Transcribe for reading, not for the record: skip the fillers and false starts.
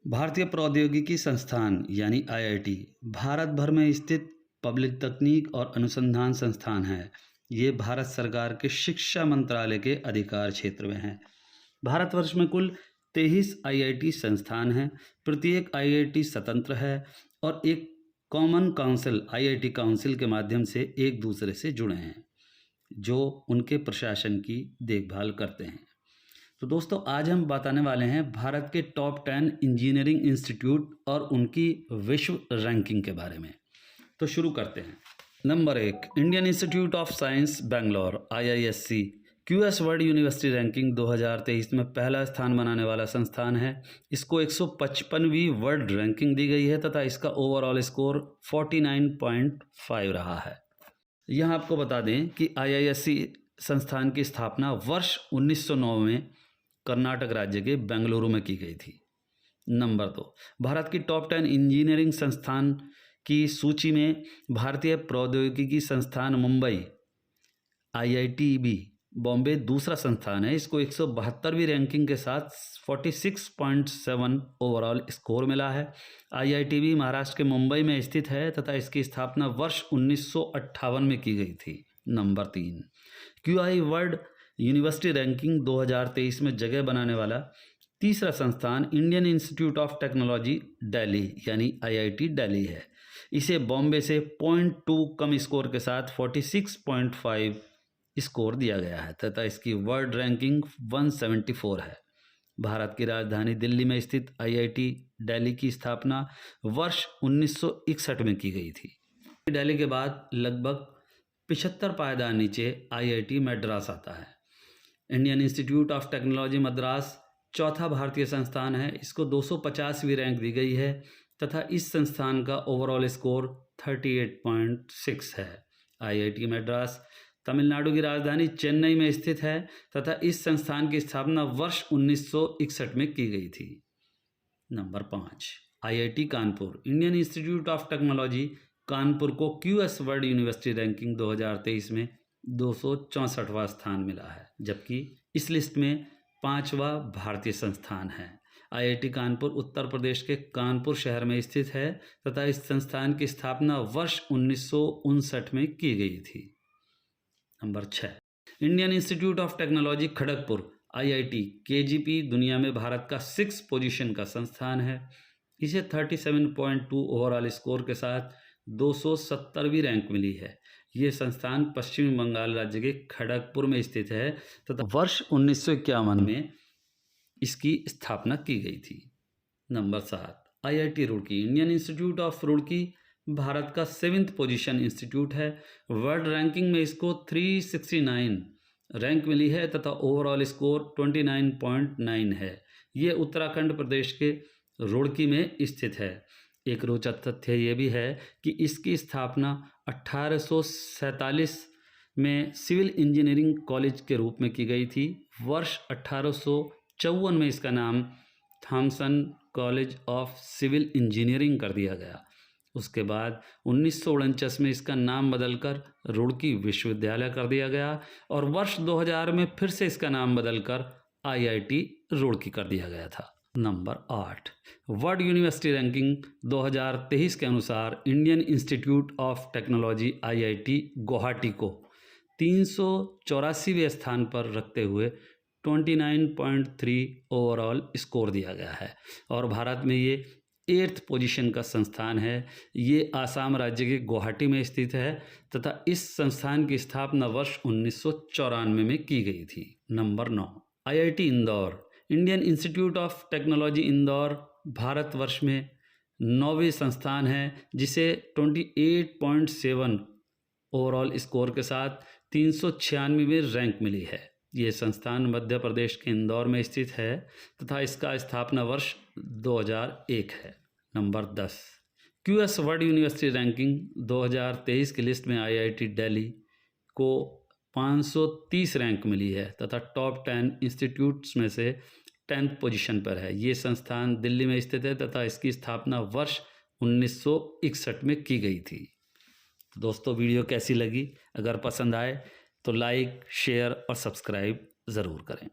भारतीय प्रौद्योगिकी संस्थान यानी आईआईटी भारत भर में स्थित पब्लिक तकनीक और अनुसंधान संस्थान है। ये भारत सरकार के शिक्षा मंत्रालय के अधिकार क्षेत्र में है। भारतवर्ष में कुल 23 आईआईटी संस्थान हैं। प्रत्येक आईआईटी स्वतंत्र है और एक कॉमन काउंसिल आईआईटी काउंसिल के माध्यम से एक दूसरे से जुड़े हैं, जो उनके प्रशासन की देखभाल करते हैं। तो दोस्तों, आज हम बताने वाले हैं भारत के टॉप 10 इंजीनियरिंग इंस्टीट्यूट और उनकी विश्व रैंकिंग के बारे में। तो शुरू करते हैं। Number 1, Indian institute of science Bangalore IISc QS world university ranking 2023 में पहला स्थान बनाने वाला संस्थान है। इसको 155वीं वर्ल्ड रैंकिंग दी गई है तथा इसका ओवरऑल स्कोर 49.5 रहा है। यहाँ आपको बता दें कि IISc संस्थान की स्थापना वर्ष 1909 में कर्नाटक राज्य के बेंगलुरु में की गई थी। नंबर 2, भारत की टॉप 10 इंजीनियरिंग संस्थान की सूची में भारतीय प्रौद्योगिकी संस्थान मुंबई IITB बॉम्बे दूसरा संस्थान है। इसको 172वीं रैंकिंग के साथ 46.7 ओवरऑल स्कोर मिला है। IITB महाराष्ट्र के मुंबई में स्थित है तथा इसकी स्थापना वर्ष 1958 में की गई थी। Number 3, QI world university ranking 2023 में जगह बनाने वाला तीसरा संस्थान Indian institute of technology Delhi यानी IIT दिल्ली है। इसे बॉम्बे से 0.2 कम स्कोर के साथ 46.5 स्कोर दिया गया है तथा इसकी वर्ल्ड रैंकिंग 174 है। भारत की राजधानी दिल्ली में स्थित IIT दिल्ली की स्थापना वर्ष 1961 में की गई थी। दिल्ली के बाद लगभग 75 पायदान नीचे IIT मद्रास आता है। Indian institute of technology Madras चौथा भारतीय संस्थान है। इसको 250वीं रैंक दी गई है तथा इस संस्थान का ओवरऑल स्कोर 38.6 है। IIT मद्रास तमिलनाडु की राजधानी चेन्नई में स्थित है तथा इस संस्थान की स्थापना वर्ष 1961 में की गई थी। Number 5, IIT Kanpur Indian institute of technology Kanpur को QS वर्ल्ड यूनिवर्सिटी रैंकिंग 2023 में 264वां स्थान मिला है, जबकि इस लिस्ट में 5वां भारतीय संस्थान है। IIT कानपुर उत्तर प्रदेश के कानपुर शहर में स्थित है तथा इस संस्थान की स्थापना वर्ष 1959 में की गई थी। Number 6, Indian institute of technology Kharagpur IIT KGP दुनिया में भारत का 6 पोजीशन का संस्थान है। इसे 37.2 ओवरऑल स्कोर के साथ 270वीं रैंक मिली है। ये संस्थान पश्चिमी बंगाल राज्य के खड़गपुर में स्थित है तथा वर्ष 1951 में इसकी स्थापना की गई थी। Number 7, IIT Roorkee Indian institute of Roorkee Bharat का 7th पोजीशन इंस्टीट्यूट है। वर्ल्ड रैंकिंग में इसको 369 रैंक मिली है तथा ओवरऑल स्कोर 29.9 है। ये उत्तराखंड प्रदेश के रुड़की में स्थित है। एक रोचक तथ्य ये भी है कि इसकी स्थापना 1847 में सिविल इंजीनियरिंग कॉलेज के रूप में की गई थी। वर्ष 1854 में इसका नाम Thomson college of civil engineering कर दिया गया। उसके बाद 1949 में इसका नाम बदलकर रुड़की विश्वविद्यालय कर दिया गया और वर्ष 2000 में फिर से इसका नाम बदलकर IIT रुड़की कर दिया गया था। नंबर 8, वर्ल्ड यूनिवर्सिटी रैंकिंग 2023 के अनुसार Indian institute of technology IIT Guwahati को 384वें स्थान पर रखते हुए 29.3 ओवरऑल स्कोर दिया गया है और भारत में ये 8th पोजीशन का संस्थान है। ये आसाम राज्य के गुवाहाटी में स्थित है तथा इस संस्थान की स्थापना वर्ष 1994 में की गई थी। Number 9, IIT Indore Indian institute of technology Indore Bharatvarsh में 9वें संस्थान है, जिसे 28.7 ओवरऑल स्कोर के साथ 396वीं रैंक मिली है। ये संस्थान मध्य प्रदेश के इंदौर में स्थित है तथा इसका स्थापना वर्ष 2001 है। Number 10, QS world university ranking 2023 की लिस्ट में IIT दिल्ली को 530 रैंक मिली है तथा टॉप 10 इंस्टीट्यूट्स में से 10th पोजीशन पर है। ये संस्थान दिल्ली में स्थित है तथा इसकी स्थापना वर्ष 1961 में की गई थी। दोस्तों, वीडियो कैसी लगी? अगर पसंद आए तो लाइक, शेयर और सब्सक्राइब ज़रूर करें।